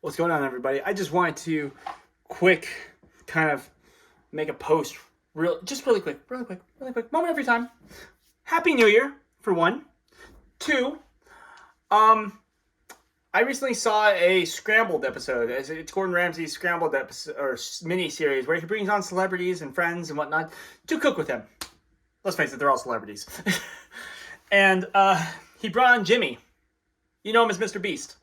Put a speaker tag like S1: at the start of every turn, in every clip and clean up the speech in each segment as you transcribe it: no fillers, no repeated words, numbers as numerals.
S1: What's going on, everybody? I just wanted to quick kind of make a post really quick. Moment of your time. Happy New Year, for one. Two, I recently saw a Scrambled episode. It's Gordon Ramsay's Scrambled episode or mini series where he brings on celebrities and friends and whatnot to cook with him. Let's face it, they're all celebrities. And he brought on Jimmy. You know him as Mr. Beast.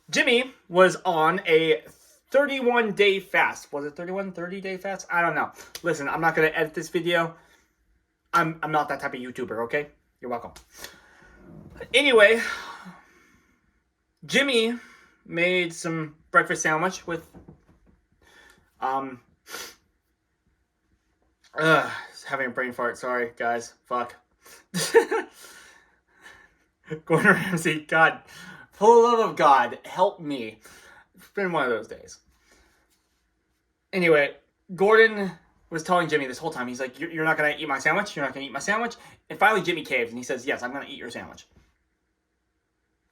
S1: Jimmy was on a 31-day fast. Was it 30-day fast? I don't know. Listen, I'm not going to edit this video. I'm not that type of YouTuber, okay? You're welcome. Anyway, Jimmy made some breakfast sandwich with having a brain fart. Sorry, guys. Fuck. Gordon Ramsay, God. For the love of God, help me. It's been one of those days. Anyway, Gordon was telling Jimmy this whole time, he's like, you're not going to eat my sandwich? You're not going to eat my sandwich? And finally Jimmy caves and he says, yes, I'm going to eat your sandwich.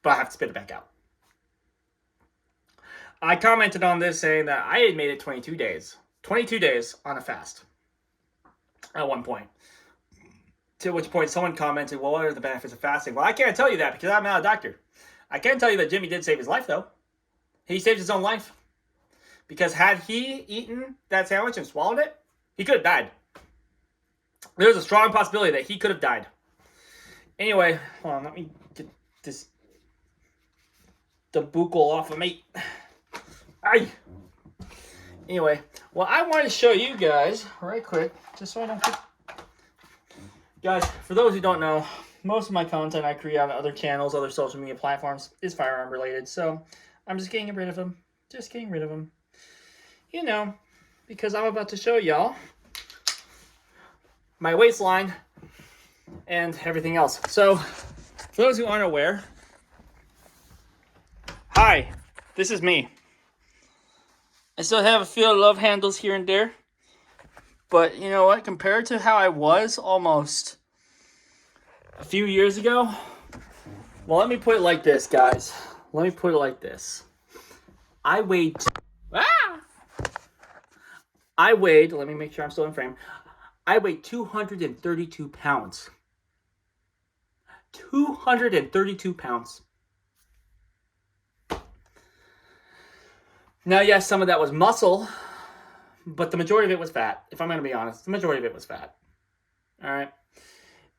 S1: But I have to spit it back out. I commented on this saying that I had made it 22 days. 22 days on a fast. At one point. To which point someone commented, well, what are the benefits of fasting? Well, I can't tell you that because I'm not a doctor. I can tell you that Jimmy did save his life, though. He saved his own life. Because had he eaten that sandwich and swallowed it, he could have died. There's a strong possibility that he could have died. Anyway, hold on, let me get this debuckle off of me. Aye. Anyway, well, I wanted to show you guys, right quick, just so I don't get... Guys, for those who don't know, most of my content I create on other channels, other social media platforms, is firearm related. So I'm just getting rid of them. Just getting rid of them. You know, because I'm about to show y'all my waistline and everything else. So for those who aren't aware, hi, this is me. I still have a few love handles here and there. But you know what? Compared to how I was almost a few years ago, well, let me put it like this, guys. Let me put it like this. I weighed, let me make sure I'm still in frame. I weighed 232 pounds. 232 pounds. Now, yes, some of that was muscle. But the majority of it was fat. If I'm going to be honest, the majority of it was fat. All right.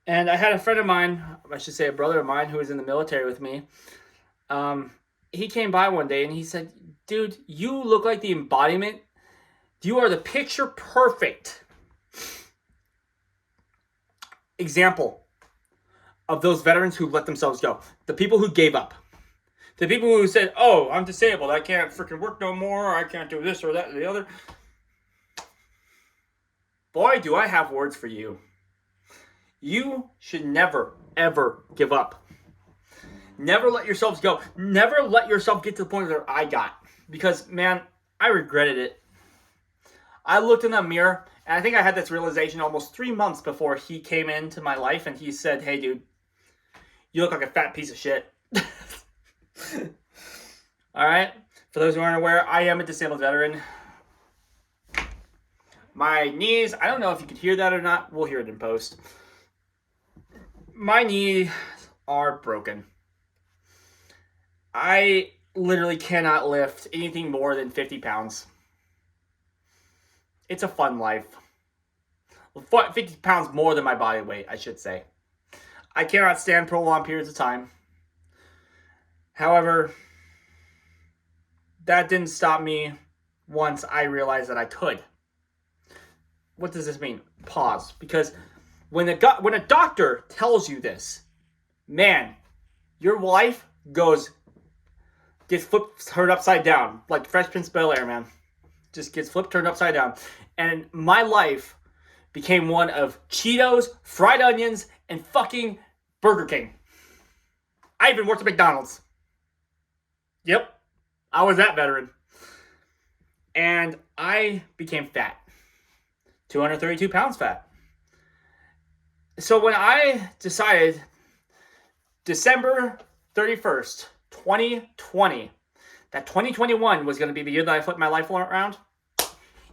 S1: And I had a friend of mine, I should say a brother of mine who was in the military with me. He came by one day and he said, dude, you look like the embodiment. You are the picture perfect example of those veterans who let themselves go. The people who gave up. The people who said, oh, I'm disabled. I can't freaking work no more. I can't do this or that or the other. Boy, do I have words for you. You should never, ever give up. Never let yourselves go. Never let yourself get to the point where I got. Because, man, I regretted it. I looked in the mirror, and I think I had this realization almost 3 months before he came into my life, and he said, hey, dude, you look like a fat piece of shit. All right? For those who aren't aware, I am a disabled veteran. My knees, I don't know if you could hear that or not. We'll hear it in post. My knees are broken. I literally cannot lift anything more than 50 pounds. It's a fun life. 50 pounds more than my body weight, I should say. I cannot stand prolonged periods of time. However, that didn't stop me once I realized that I could. What does this mean? Pause. Because when a doctor tells you this, man, your life gets flipped, turned upside down. Like Fresh Prince of Bel-Air, man. Just gets flipped, turned upside down. And my life became one of Cheetos, fried onions, and fucking Burger King. I even worked at McDonald's. Yep. I was that veteran. And I became fat. 232 pounds fat. So when I decided December 31st, 2020, that 2021 was going to be the year that I flipped my life around?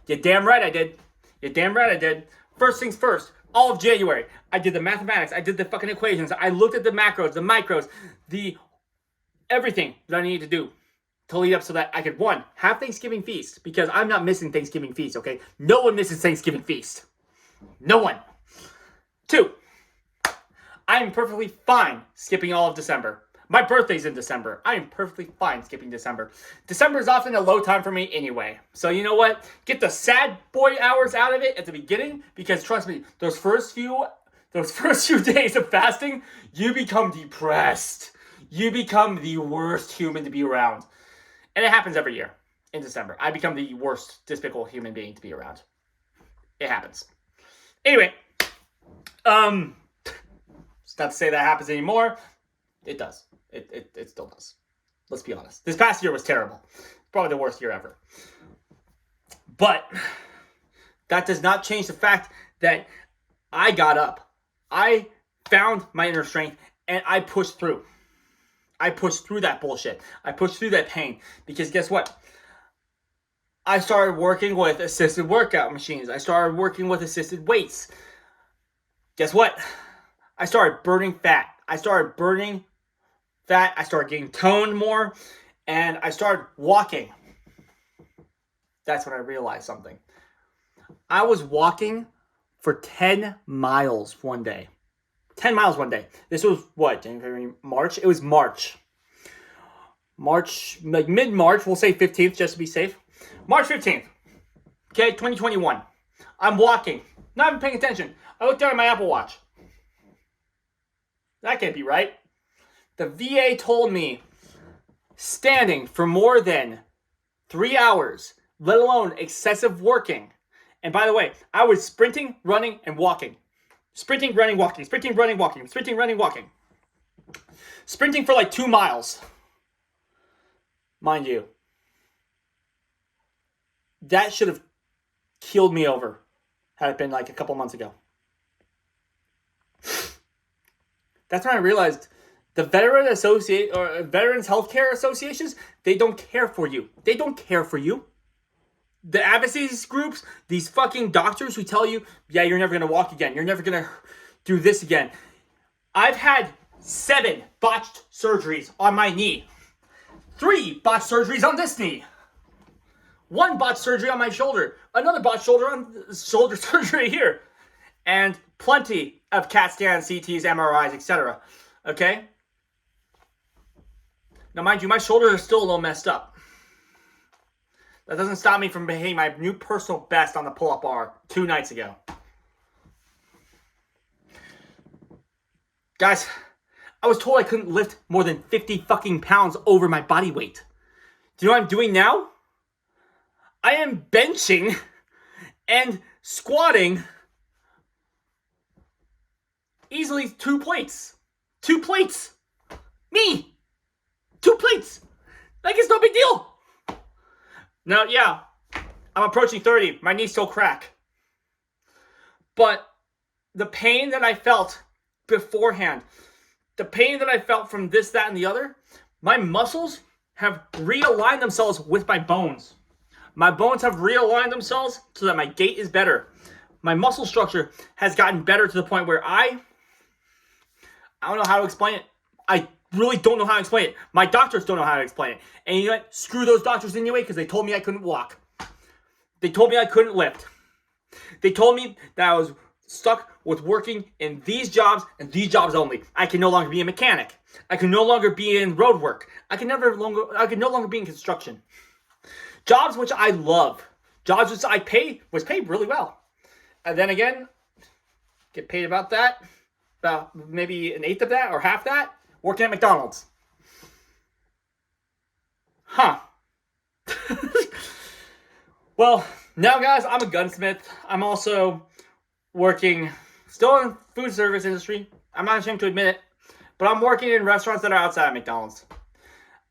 S1: You're damn right I did. You're damn right I did. First things first, all of January, I did the mathematics, I did the fucking equations, I looked at the macros, the micros, the everything that I needed to do to lead up so that I could, one, have Thanksgiving feast, because I'm not missing Thanksgiving feast, okay? No one misses Thanksgiving feast. No one. Two, I'm perfectly fine skipping all of December. My birthday's in December. I am perfectly fine skipping December. December is often a low time for me anyway. So you know what? Get the sad boy hours out of it at the beginning, because trust me, those first few days of fasting, you become depressed. You become the worst human to be around. And it happens every year in December. I become the worst despicable human being to be around. It happens. Anyway, it's not to say that happens anymore. It does. It still does. Let's be honest. This past year was terrible. Probably the worst year ever. But that does not change the fact that I got up. I found my inner strength and I pushed through. I pushed through that bullshit. I pushed through that pain. Because guess what? I started working with assisted workout machines. I started working with assisted weights. Guess what? I started burning fat. I started getting toned more, and I started walking. That's when I realized something. I was walking for 10 miles one day. 10 miles one day. This was what? January, March? It was March. Like mid-March, we'll say 15th just to be safe. March 15th. Okay, 2021. I'm walking. Not even paying attention. I looked down at my Apple Watch. That can't be right. The VA told me standing for more than 3 hours, let alone excessive working. And by the way, I was sprinting, running, and walking. Sprinting, running, walking. Sprinting, running, walking. Sprinting, running, walking. Sprinting for like 2 miles. Mind you. That should have keeled me over had it been like a couple months ago. That's when I realized the Veterans Healthcare Associations, they don't care for you. They don't care for you. The advocacy groups, these fucking doctors who tell you, yeah, you're never going to walk again. You're never going to do this again. I've had 7 botched surgeries on my knee. 3 botched surgeries on this knee. 1 botched surgery on my shoulder. Another botched shoulder surgery here. And plenty of CAT scans, CTs, MRIs, etc. Okay? Now, mind you, my shoulders are still a little messed up. That doesn't stop me from hitting my new personal best on the pull-up bar 2 nights ago. Guys, I was told I couldn't lift more than 50 fucking pounds over my body weight. Do you know what I'm doing now? I am benching and squatting easily 2 plates. 2 plates. Me. 2 plates. Like it's no big deal. Now, yeah, I'm approaching 30. My knees still crack. But the pain that I felt beforehand, the pain that I felt from this, that, and the other, my muscles have realigned themselves with my bones. My bones have realigned themselves so that my gait is better. My muscle structure has gotten better to the point where I don't know how to explain it. I really don't know how to explain it. My doctors don't know how to explain it. And you know what? Screw those doctors anyway, because they told me I couldn't walk. They told me I couldn't lift. They told me that I was stuck with working in these jobs and these jobs only. I can no longer be a mechanic. I can no longer be in road work. I can no longer be in construction. Jobs which I love. Jobs which was paid really well. And then again, get paid about maybe an eighth of that or half that, working at McDonald's. Huh. Well, now guys, I'm a gunsmith. I'm also working still in food service industry. I'm not ashamed to admit it. But I'm working in restaurants that are outside of McDonald's.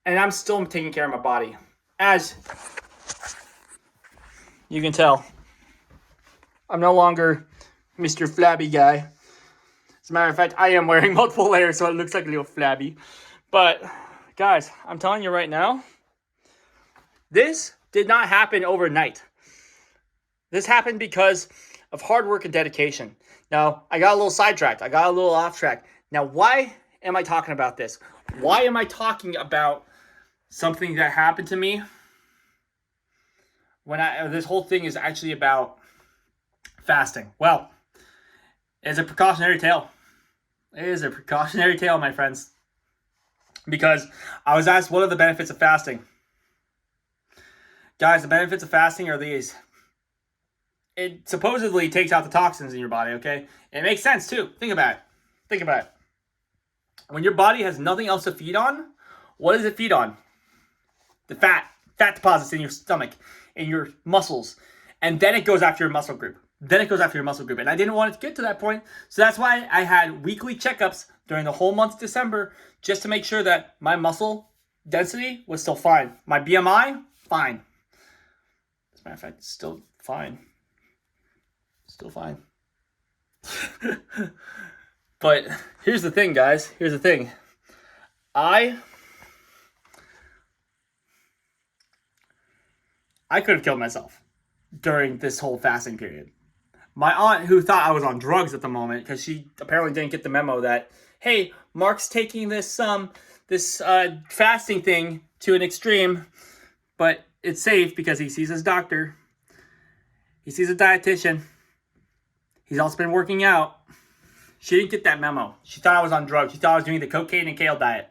S1: And I'm still taking care of my body. As you can tell, I'm no longer Mr. Flabby guy. As a matter of fact, I am wearing multiple layers, so it looks like a little flabby. But, guys, I'm telling you right now, This did not happen overnight. This happened because of hard work and dedication. Now, I got a little sidetracked. I got a little off track. Now, why am I talking about this? Why am I talking about something that happened to me when this whole thing is actually about fasting? Well, it's a precautionary tale. It is a precautionary tale, my friends. Because I was asked, what are the benefits of fasting? Guys, the benefits of fasting are these. It supposedly takes out the toxins in your body, okay? It makes sense, too. Think about it. When your body has nothing else to feed on, what does it feed on? The fat deposits in your stomach, in your muscles. And then it goes after your muscle group. And I didn't want it to get to that point. So that's why I had weekly checkups during the whole month of December just to make sure that my muscle density was still fine. My BMI, fine. As a matter of fact, it's still fine. But here's the thing, guys. I could have killed myself during this whole fasting period. My aunt, who thought I was on drugs at the moment, because she apparently didn't get the memo that, hey, Mark's taking this fasting thing to an extreme, but it's safe because he sees his doctor. He sees a dietitian. He's also been working out. She didn't get that memo. She thought I was on drugs. She thought I was doing the cocaine and kale diet.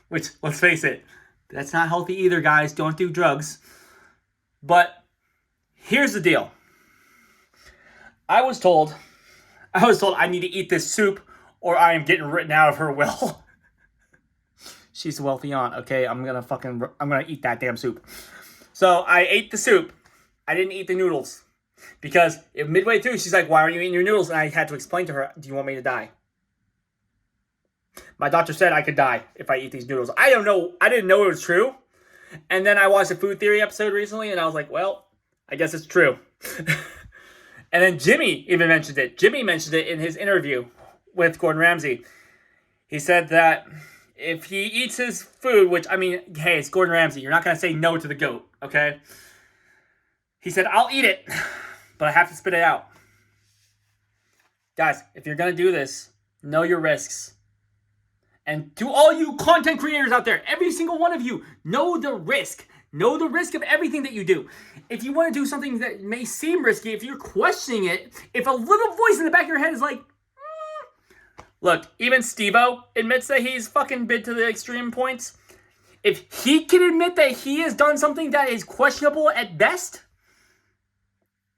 S1: Which, let's face it, that's not healthy either, guys. Don't do drugs. But here's the deal. I was told I need to eat this soup or I am getting written out of her will. She's a wealthy aunt, okay? I'm gonna eat that damn soup. So I ate the soup. I didn't eat the noodles. Because midway through, she's like, why are you eating your noodles? And I had to explain to her, do you want me to die? My doctor said I could die if I eat these noodles. I didn't know it was true. And then I watched a food theory episode recently, and I was like, well, I guess it's true. And then Jimmy even mentioned it. Jimmy mentioned it in his interview with Gordon Ramsay. He said that if he eats his food, which, I mean, hey, it's Gordon Ramsay. You're not going to say no to the goat, okay? He said, I'll eat it, but I have to spit it out. Guys, if you're going to do this, know your risks. And to all you content creators out there, every single one of you, know the risk. Know the risk of everything that you do. If you want to do something that may seem risky, if you're questioning it, if a little voice in the back of your head is like, Look, even Steve-O admits that he's fucking been to the extreme points. If he can admit that he has done something that is questionable at best,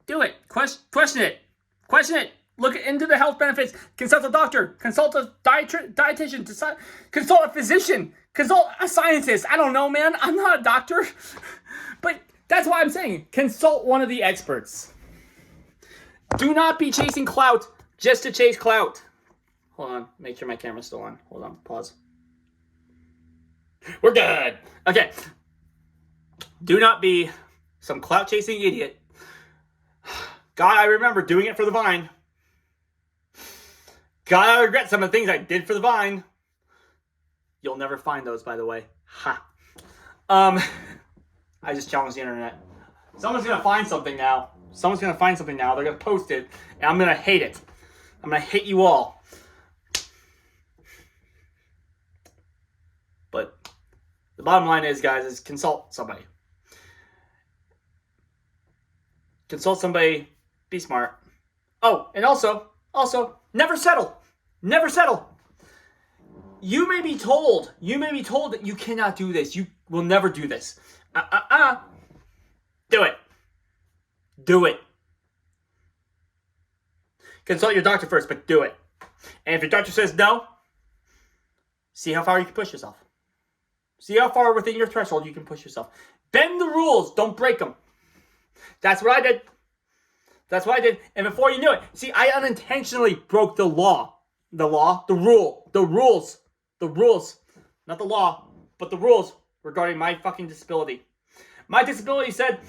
S1: do it. Question it. Look into the health benefits. Consult a doctor. Consult a dietitian. Consult a physician. Consult a scientist. I don't know, man. I'm not a doctor. But that's why I'm saying consult one of the experts. Do not be chasing clout just to chase clout. Hold on. Make sure my camera's still on. Hold on. Pause. We're good. Okay. Do not be some clout chasing idiot. God, I remember doing it for the Vine. God, I regret some of the things I did for the Vine. You'll never find those, by the way. Ha. I just challenged the internet. Someone's going to find something now. They're going to post it. And I'm going to hate it. I'm going to hate you all. But the bottom line is, guys, is consult somebody. Consult somebody. Be smart. Oh, and also, never settle. Never settle. You may be told that you cannot do this. You will never do this. Do it. Do it. Consult your doctor first, but do it. And if your doctor says no, see how far you can push yourself. See how far within your threshold you can push yourself. Bend the rules. Don't break them. That's what I did. And before you knew it, see, I unintentionally broke the law. The rules. Not the law, but the rules regarding my fucking disability. My disability said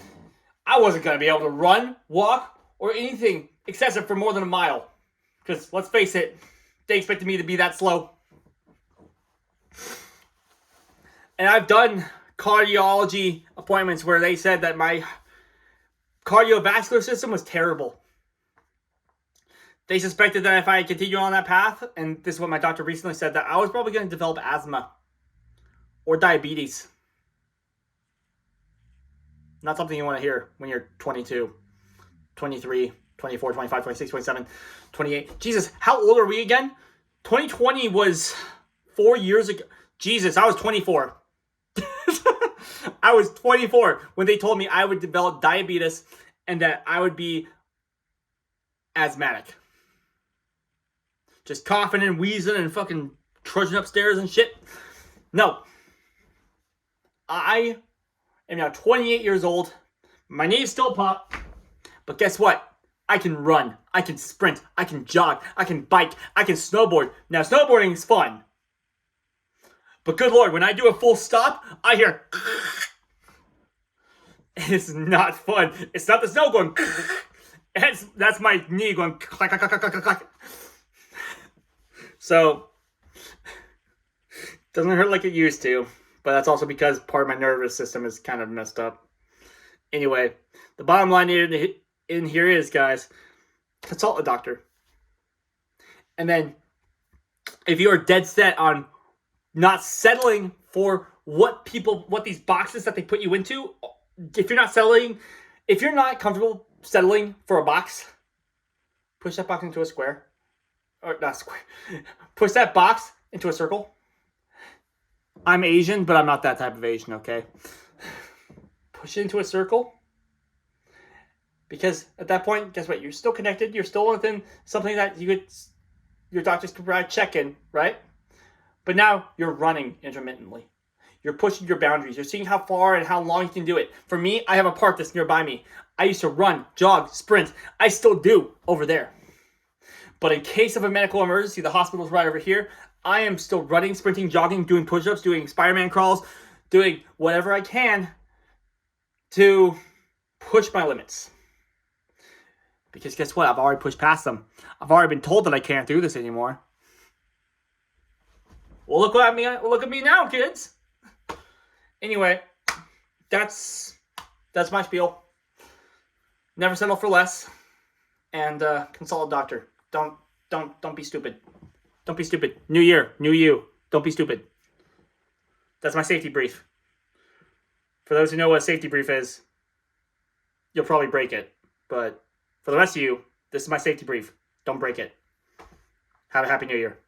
S1: I wasn't going to be able to run, walk, or anything excessive for more than a mile. Because, let's face it, they expected me to be that slow. And I've done cardiology appointments where they said that my cardiovascular system was terrible. They suspected that if I continue on that path, and this is what my doctor recently said, that I was probably going to develop asthma or diabetes. Not something you want to hear when you're 22, 23, 24, 25, 26, 27, 28. Jesus, how old are we again? 2020 was 4 years ago. Jesus, I was 24. I was 24 when they told me I would develop diabetes and that I would be asthmatic. Just coughing and wheezing and fucking trudging upstairs and shit. No. I am now 28 years old. My knees still pop. But guess what? I can run. I can sprint. I can jog. I can bike. I can snowboard. Now, snowboarding is fun. But good Lord, when I do a full stop, I hear... It's not fun. It's not the snow going... That's my knee going... clack, clack, clack, clack, clack. So, doesn't hurt like it used to. But that's also because part of my nervous system is kind of messed up. Anyway, the bottom line in here is, guys, consult a doctor. And then, if you are dead set on not settling for what these boxes that they put you into, if you're not comfortable settling for a box, push that box into a square. Or not square. Push that box into a circle. I'm Asian, but I'm not that type of Asian, okay? Push it into a circle. Because at that point, guess what? You're still connected. You're still within something that your doctors can provide check-in, right? But now you're running intermittently. You're pushing your boundaries. You're seeing how far and how long you can do it. For me, I have a park that's nearby me. I used to run, jog, sprint. I still do over there. But in case of a medical emergency, the hospital's right over here. I am still running, sprinting, jogging, doing push-ups, doing Spider-Man crawls, doing whatever I can to push my limits. Because guess what? I've already pushed past them. I've already been told that I can't do this anymore. Well, look at me now, kids. Anyway, that's my spiel. Never settle for less, and consult a doctor. Don't be stupid. Don't be stupid. New year, new you. Don't be stupid. That's my safety brief. For those who know what a safety brief is, you'll probably break it. But for the rest of you, this is my safety brief. Don't break it. Have a happy new year.